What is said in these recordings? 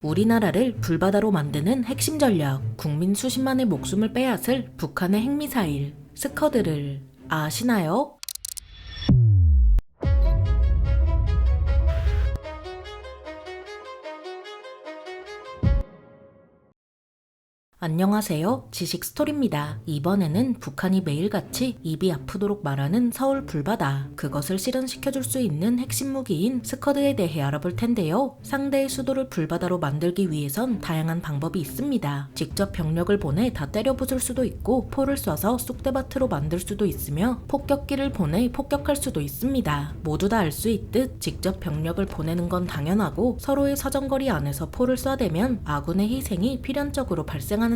우리나라를 불바다로 만드는 핵심 전략, 국민 수십만의 목숨을 빼앗을 북한의 핵미사일, 스커드를 아시나요? 안녕하세요. 지식스토리입니다. 이번에는 북한이 매일같이 입이 아프도록 말하는 서울 불바다, 그것을 실현시켜줄 수 있는 핵심 무기인 스커드에 대해 알아볼 텐데요. 상대의 수도를 불바다로 만들기 위해선 다양한 방법이 있습니다. 직접 병력을 보내 다 때려 부술 수도 있고, 포를 쏴서 쑥대밭으로 만들 수도 있으며, 폭격기를 보내 폭격할 수도 있습니다. 모두 다 알 수 있듯 직접 병력을 보내는 건 당연하고, 서로의 사정거리 안에서 포를 쏴대면 아군의 희생이 필연적으로 발생하는데요.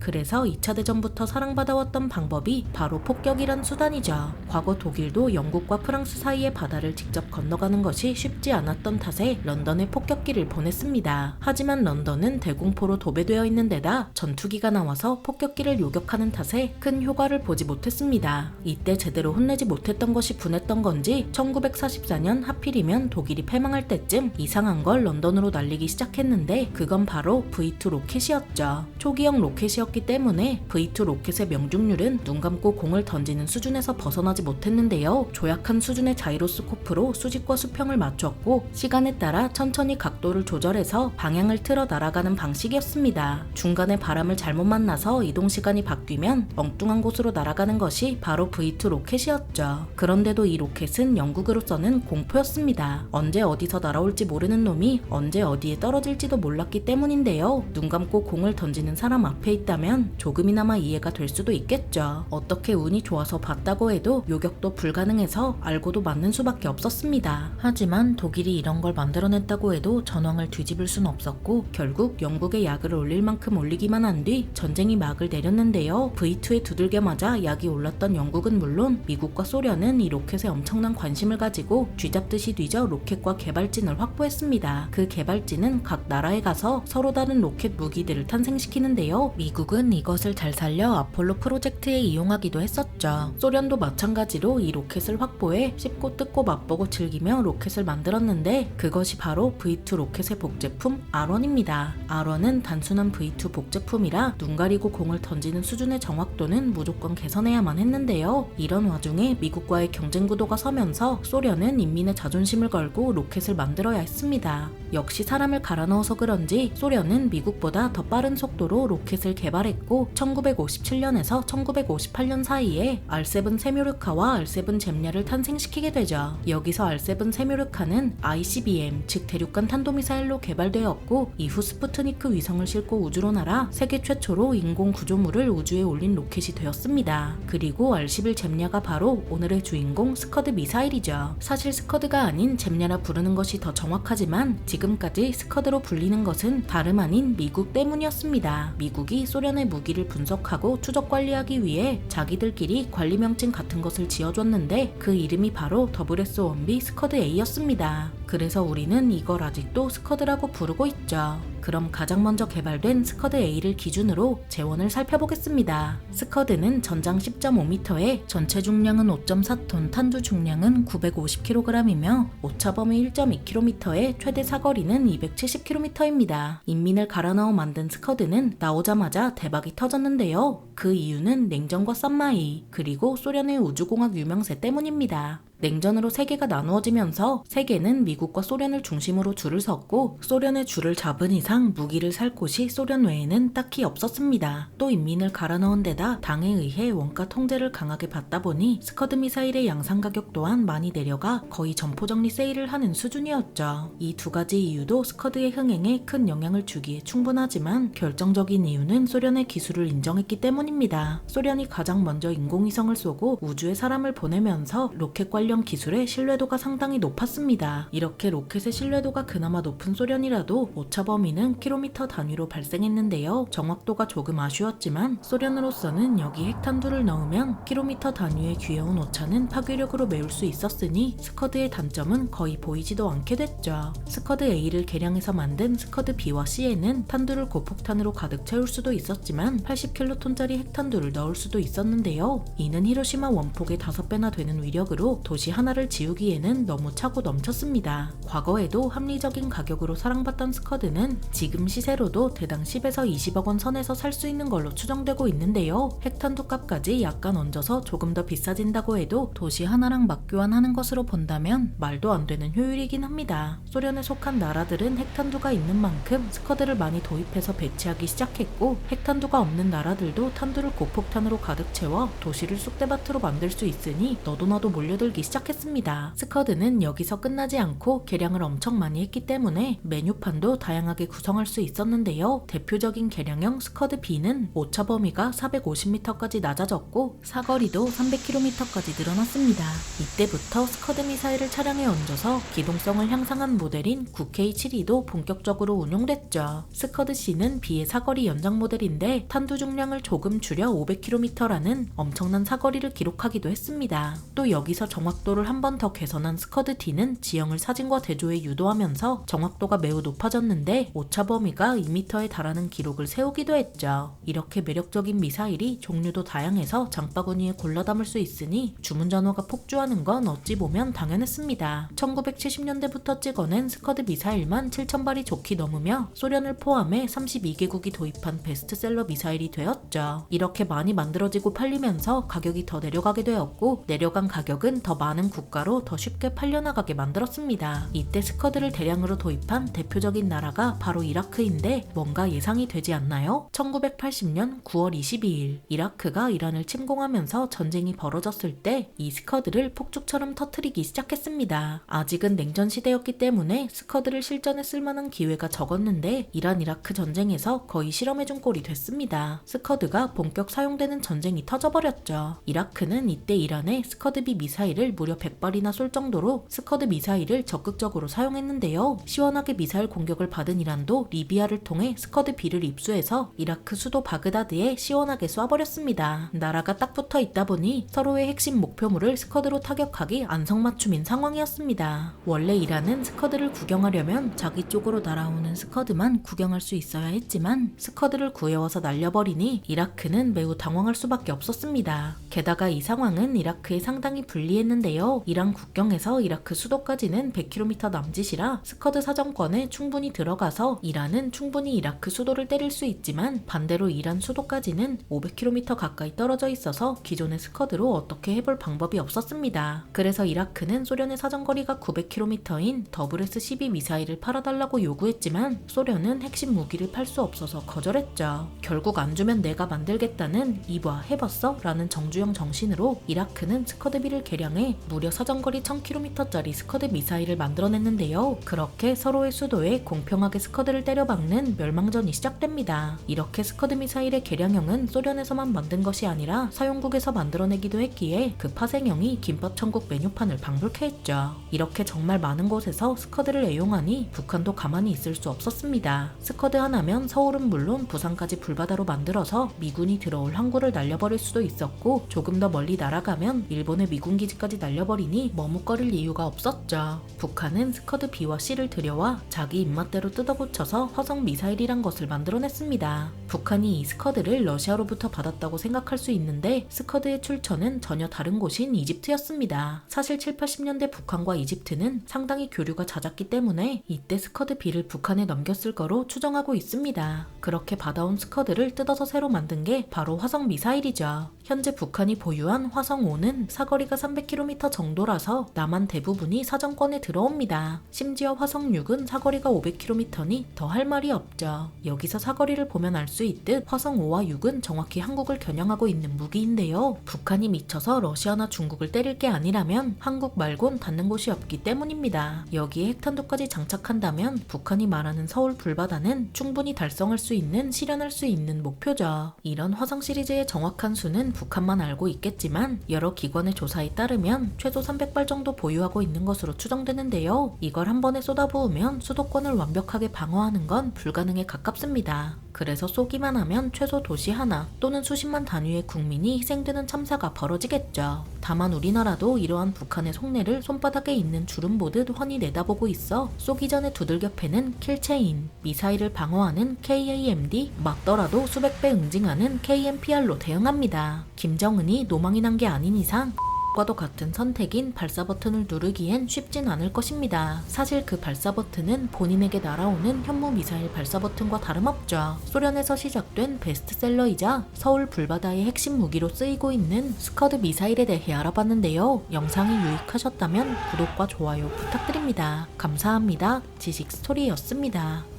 그래서 2차 대전부터 사랑받아왔던 방법이 바로 폭격이란 수단이죠. 과거 독일도 영국과 프랑스 사이의 바다를 직접 건너가는 것이 쉽지 않았던 탓에 런던에 폭격기를 보냈습니다. 하지만 런던은 대공포로 도배되어 있는 데다 전투기가 나와서 폭격기를 요격하는 탓에 큰 효과를 보지 못했습니다. 이때 제대로 혼내지 못했던 것이 분했던 건지 1944년 하필이면 독일이 패망할 때쯤 이상한 걸 런던으로 날리기 시작했는데, 그건 바로 V2 로켓이었죠. 초기형 로켓이었기 때문에 V2 로켓의 명중률은 눈 감고 공을 던지는 수준에서 벗어나지 못했는데요. 조약한 수준의 자이로스코프로 수직과 수평을 맞췄고, 시간에 따라 천천히 각도를 조절해서 방향을 틀어 날아가는 방식이었습니다. 중간에 바람을 잘못 만나서 이동 시간이 바뀌면 엉뚱한 곳으로 날아가는 것이 바로 V2 로켓이었죠. 그런데도 이 로켓은 영국으로서는 공포였습니다. 언제 어디서 날아올지 모르는 놈이 언제 어디에 떨어질지도 몰랐기 때문인데요. 눈 감고 공을 던지는 사람 앞에 있다면 조금이나마 이해가 될 수도 있겠죠. 어떻게 운이 좋아서 봤다고 해도 요격도 불가능해서 알고도 맞는 수밖에 없었습니다. 하지만 독일이 이런 걸 만들어냈다고 해도 전황을 뒤집을 순 없었고, 결국 영국의 야그를 올릴 만큼 올리기만 한 뒤 전쟁이 막을 내렸는데요. V2에 두들겨맞아 약이 올랐던 영국은 물론 미국과 소련은 이 로켓에 엄청난 관심을 가지고 쥐잡듯이 뒤져 로켓과 개발진을 확보했습니다. 그 개발진은 각 나라에 가서 서로 다른 로켓 무기들을 탄생시키는데요. 미국은 이것을 잘 살려 아폴로 프로젝트에 이용하기도 했었죠. 소련도 마찬가지로 이 로켓을 확보해 씹고 뜯고 맛보고 즐기며 로켓을 만들었는데, 그것이 바로 V2 로켓의 복제품 R1입니다. R1은 단순한 V2 복제품이라 눈 가리고 공을 던지는 수준의 정확도는 무조건 개선해야만 했는데요. 이런 와중에 미국과의 경쟁 구도가 서면서 소련은 인민의 자존심을 걸고 로켓을 만들어야 했습니다. 역시 사람을 갈아 넣어서 그런지 소련은 미국보다 더 빠른 속도로 로켓을 개발했고, 1957년에서 1958년 사이에 R7 세묘르카와 R7 젬냐를 탄생시키게 되죠. 여기서 R7 세묘르카는 ICBM, 즉 대륙간 탄도미사일로 개발되었고, 이후 스푸트니크 위성을 싣고 우주로 날아 세계 최초로 인공 구조물을 우주에 올린 로켓이 되었습니다. 그리고 R11 젬냐가 바로 오늘의 주인공 스커드 미사일이죠. 사실 스커드가 아닌 젬냐라 부르는 것이 더 정확하지만, 지금까지 스커드로 불리는 것은 다름 아닌 미국 때문이었습니다. 미국이 소련의 무기를 분석하고 추적 관리하기 위해 자기들끼리 관리 명칭 같은 것을 지어줬는데, 그 이름이 바로 WS-1B 스커드 A였습니다. 그래서 우리는 이걸 아직도 스커드라고 부르고 있죠. 그럼 가장 먼저 개발된 스커드 A를 기준으로 재원을 살펴보겠습니다. 스커드는 전장 10.5m에 전체 중량은 5.4톤, 탄두 중량은 950kg이며 오차 범위 1.2km에 최대 사거리는 270km입니다. 인민을 갈아 넣어 만든 스커드는 나오자마자 대박이 터졌는데요. 그 이유는 냉전과 쌈마이, 그리고 소련의 우주공학 유명세 때문입니다. 냉전으로 세계가 나누어지면서 세계는 미국과 소련을 중심으로 줄을 섰고, 소련의 줄을 잡은 이상 무기를 살 곳이 소련 외에는 딱히 없었습니다. 또 인민을 갈아 넣은 데다 당에 의해 원가 통제를 강하게 받다 보니 스커드 미사일의 양산 가격 또한 많이 내려가 거의 점포정리 세일을 하는 수준이었죠. 이 두 가지 이유도 스커드의 흥행에 큰 영향을 주기에 충분하지만, 결정적인 이유는 소련의 기술을 인정했기 때문입니다. 소련이 가장 먼저 인공위성을 쏘고 우주에 사람을 보내면서 로켓 관련 기술의 신뢰도가 상당히 높았습니다. 이렇게 로켓의 신뢰도가 그나마 높은 소련이라도 오차 범위는 킬로미터 단위로 발생했는데요. 정확도가 조금 아쉬웠지만 소련으로서는 여기 핵탄두를 넣으면 킬로미터 단위의 귀여운 오차는 파괴력으로 메울 수 있었으니 스커드의 단점은 거의 보이지도 않게 됐죠. 스커드 A를 개량해서 만든 스커드 B와 C에는 탄두를 고폭탄으로 가득 채울 수도 있었지만 80킬로톤짜리 핵탄두를 넣을 수도 있었는데요. 이는 히로시마 원폭의 5배나 되는 위력으로 도시 하나를 지우기에는 너무 차고 넘쳤습니다. 과거에도 합리적인 가격으로 사랑받던 스커드는 지금 시세로도 대당 10에서 20억 원 선에서 살 수 있는 걸로 추정되고 있는데요. 핵탄두 값까지 약간 얹어서 조금 더 비싸진다고 해도 도시 하나랑 맞교환하는 것으로 본다면 말도 안 되는 효율이긴 합니다. 소련에 속한 나라들은 핵탄두가 있는 만큼 스커드를 많이 도입해서 배치하기 시작했고, 핵탄두가 없는 나라들도 탄두를 고폭탄으로 가득 채워 도시를 쑥대밭으로 만들 수 있으니 너도 나도 몰려들기 시작했습니다. 스커드는 여기서 끝나지 않고 개량을 엄청 많이 했기 때문에 메뉴판도 다양하게 구성할 수 있었는데요. 대표적인 개량형 스커드 B는 오차 범위가 450m까지 낮아졌고 사거리도 300km까지 늘어났습니다. 이때부터 스커드 미사일을 차량에 얹어서 기동성을 향상한 모델인 9K72도 본격적으로 운용됐죠. 스커드 C는 B의 사거리 연장 모델인데 탄두 중량을 조금 줄여 500km라는 엄청난 사거리를 기록하기도 했습니다. 또 여기서 정확도를 한 번 더 개선한 스커드 D는 지형을 사진과 대조해 유도하면서 정확도가 매우 높아졌는데 오차 범위가 2m에 달하는 기록을 세우기도 했죠. 이렇게 매력적인 미사일이 종류도 다양해서 장바구니에 골라 담을 수 있으니 주문전화가 폭주하는 건 어찌 보면 당연했습니다. 1970년대부터 찍어낸 스커드 미사일만 7,000발이 좋게 넘으며 소련을 포함해 32개국이 도입한 베스트셀러 미사일이 되었죠. 이렇게 많이 만들어지고 팔리면서 가격이 더 내려가게 되었고, 내려간 가격은 더 많은 국가로 더 쉽게 팔려나가게 만들었습니다. 이때 스커드를 대량으로 도입한 대표적인 나라가 바로 이라크인데 뭔가 예상이 되지 않나요? 1980년 9월 22일 이라크가 이란을 침공하면서 전쟁이 벌어졌을 때 이 스커드를 폭죽처럼 터뜨리기 시작했습니다. 아직은 냉전 시대였기 때문에 스커드를 실전에 쓸만한 기회가 적었는데 이란 이라크 전쟁에서 거의 실험해준 꼴이 됐습니다. 스커드가 본격 사용되는 전쟁이 터져버렸죠. 이라크는 이때 이란에 스커드-B 미사일을 무려 100발이나 쏠 정도로 스커드 미사일을 적극적으로 사용했는데요. 시원하게 미사일 공격을 받은 이란도 리비아를 통해 스커드-B를 입수해서 이라크 수도 바그다드에 시원하게 쏴버렸습니다. 나라가 딱 붙어 있다 보니 서로의 핵심 목표물을 스커드로 타격하기 안성맞춤인 상황이었습니다. 원래 이란은 스커드를 구경하려면 자기 쪽으로 날아오는 스커드만 구경할 수 있어야 했지만 스커드를 구해와서 날려버리니 이라크는 매우 당황할 수밖에 없었습니다. 게다가 이 상황은 이라크에 상당히 불리했는데요. 이란 국경에서 이라크 수도까지는 100km 남짓이라 스커드 사정권에 충분히 들어가서 이란은 충분히 이라크 수도를 때릴 수 있지만 반대로 이란 수도까지는 500km 가까이 떨어져 있어서 기존의 스커드로 어떻게 해볼 방법이 없었습니다. 그래서 이라크는 소련의 사정거리가 900km인 WS-12 미사일을 팔아달라고 요구했지만 소련은 핵심 무기를 팔 수 없어서 거절했죠. 결국 안 주면 내가 만들겠다는 이봐 해봤어? 라는 정주영 정신으로 이라크는 스커드-B를 개량해 무려 사정거리 1000km짜리 스커드 미사일을 만들어냈는데요. 그렇게 서로의 수도에 공평하게 스커드를 때려박는 멸망전이 시작됩니다. 이렇게 스커드 미사일의 개량형은 소련에서만 만든 것이 아니라 사용국에서 만들어내기도 했기에 그 파생형이 김밥천국 메뉴판을 방불케 했죠. 이렇게 정말 많은 곳에서 스커드를 애용하니 북한도 가만히 있을 수 없었습니다. 스커드 하나면 서울은 물론 부산까지 불바다로 만들어서 미군이 들어올 항구를 날려버릴 수도 있었고, 조금 더 멀리 날아가면 일본의 미군 기지까지 날려버리니 머뭇거릴 이유가 없었죠. 북한은 스커드 B와 C를 들여와 자기 입맛대로 뜯어고쳐서 화성 미사일이란 것을 만들어냈습니다. 북한이 이 스커드를 러시아로부터 받았다고 생각할 수 있는데 스커드의 출처는 전혀 다른 곳인 이집트였습니다. 사실 7, 80년대 북한과 이집트는 상당히 교류가 잦았기 때문에 이때 스커드 B를 북한에 넘겼을 거로 추정하고 있습니다. 그렇게 받아온 스커드를 뜯어서 새로 만든 게 바로 화성 미사일이죠. 현재 북한이 보유한 화성 5는 사거리가 300km 정도라서 남한 대부분이 사정권에 들어옵니다. 심지어 화성 6은 사거리가 500km니 더 할 말이 없죠. 여기서 사거리를 보면 알 수 있듯 화성 5와 6은 정확히 한국을 겨냥하고 있는 무기인데요. 북한이 미쳐서 러시아나 중국을 때릴 게 아니라면 한국 말곤 닿는 곳이 없기 때문입니다. 여기에 핵탄두까지 장착한다면 북한이 말하는 서울 불바다는 충분히 달성할 수 있는, 실현할 수 있는 목표죠. 이런 화성 시리즈의 정확한 수는 북한만 알고 있겠지만 여러 기관의 조사에 따르면 최소 300발 정도 보유하고 있는 것으로 추정되는데요. 이걸 한 번에 쏟아부으면 수도권을 완벽하게 방어하는 건 불가능에 가깝습니다. 그래서 쏘기만 하면 최소 도시 하나 또는 수십만 단위의 국민이 희생되는 참사가 벌어지겠죠. 다만 우리나라도 이러한 북한의 속내를 손바닥에 있는 주름 보듯 훤히 내다보고 있어 쏘기 전에 두들겨 패는 킬체인, 미사일을 방어하는 KAMD, 맞더라도 수백 배 응징하는 KMPR로 대응합니다. 김정은이 노망이 난 게 아닌 이상 그것과도 같은 선택인 발사 버튼을 누르기엔 쉽진 않을 것입니다. 사실 그 발사 버튼은 본인에게 날아오는 현무 미사일 발사 버튼과 다름없죠. 소련에서 시작된 베스트셀러이자 서울 불바다의 핵심 무기로 쓰이고 있는 스커드 미사일에 대해 알아봤는데요. 영상이 유익하셨다면 구독과 좋아요 부탁드립니다. 감사합니다. 지식스토리였습니다.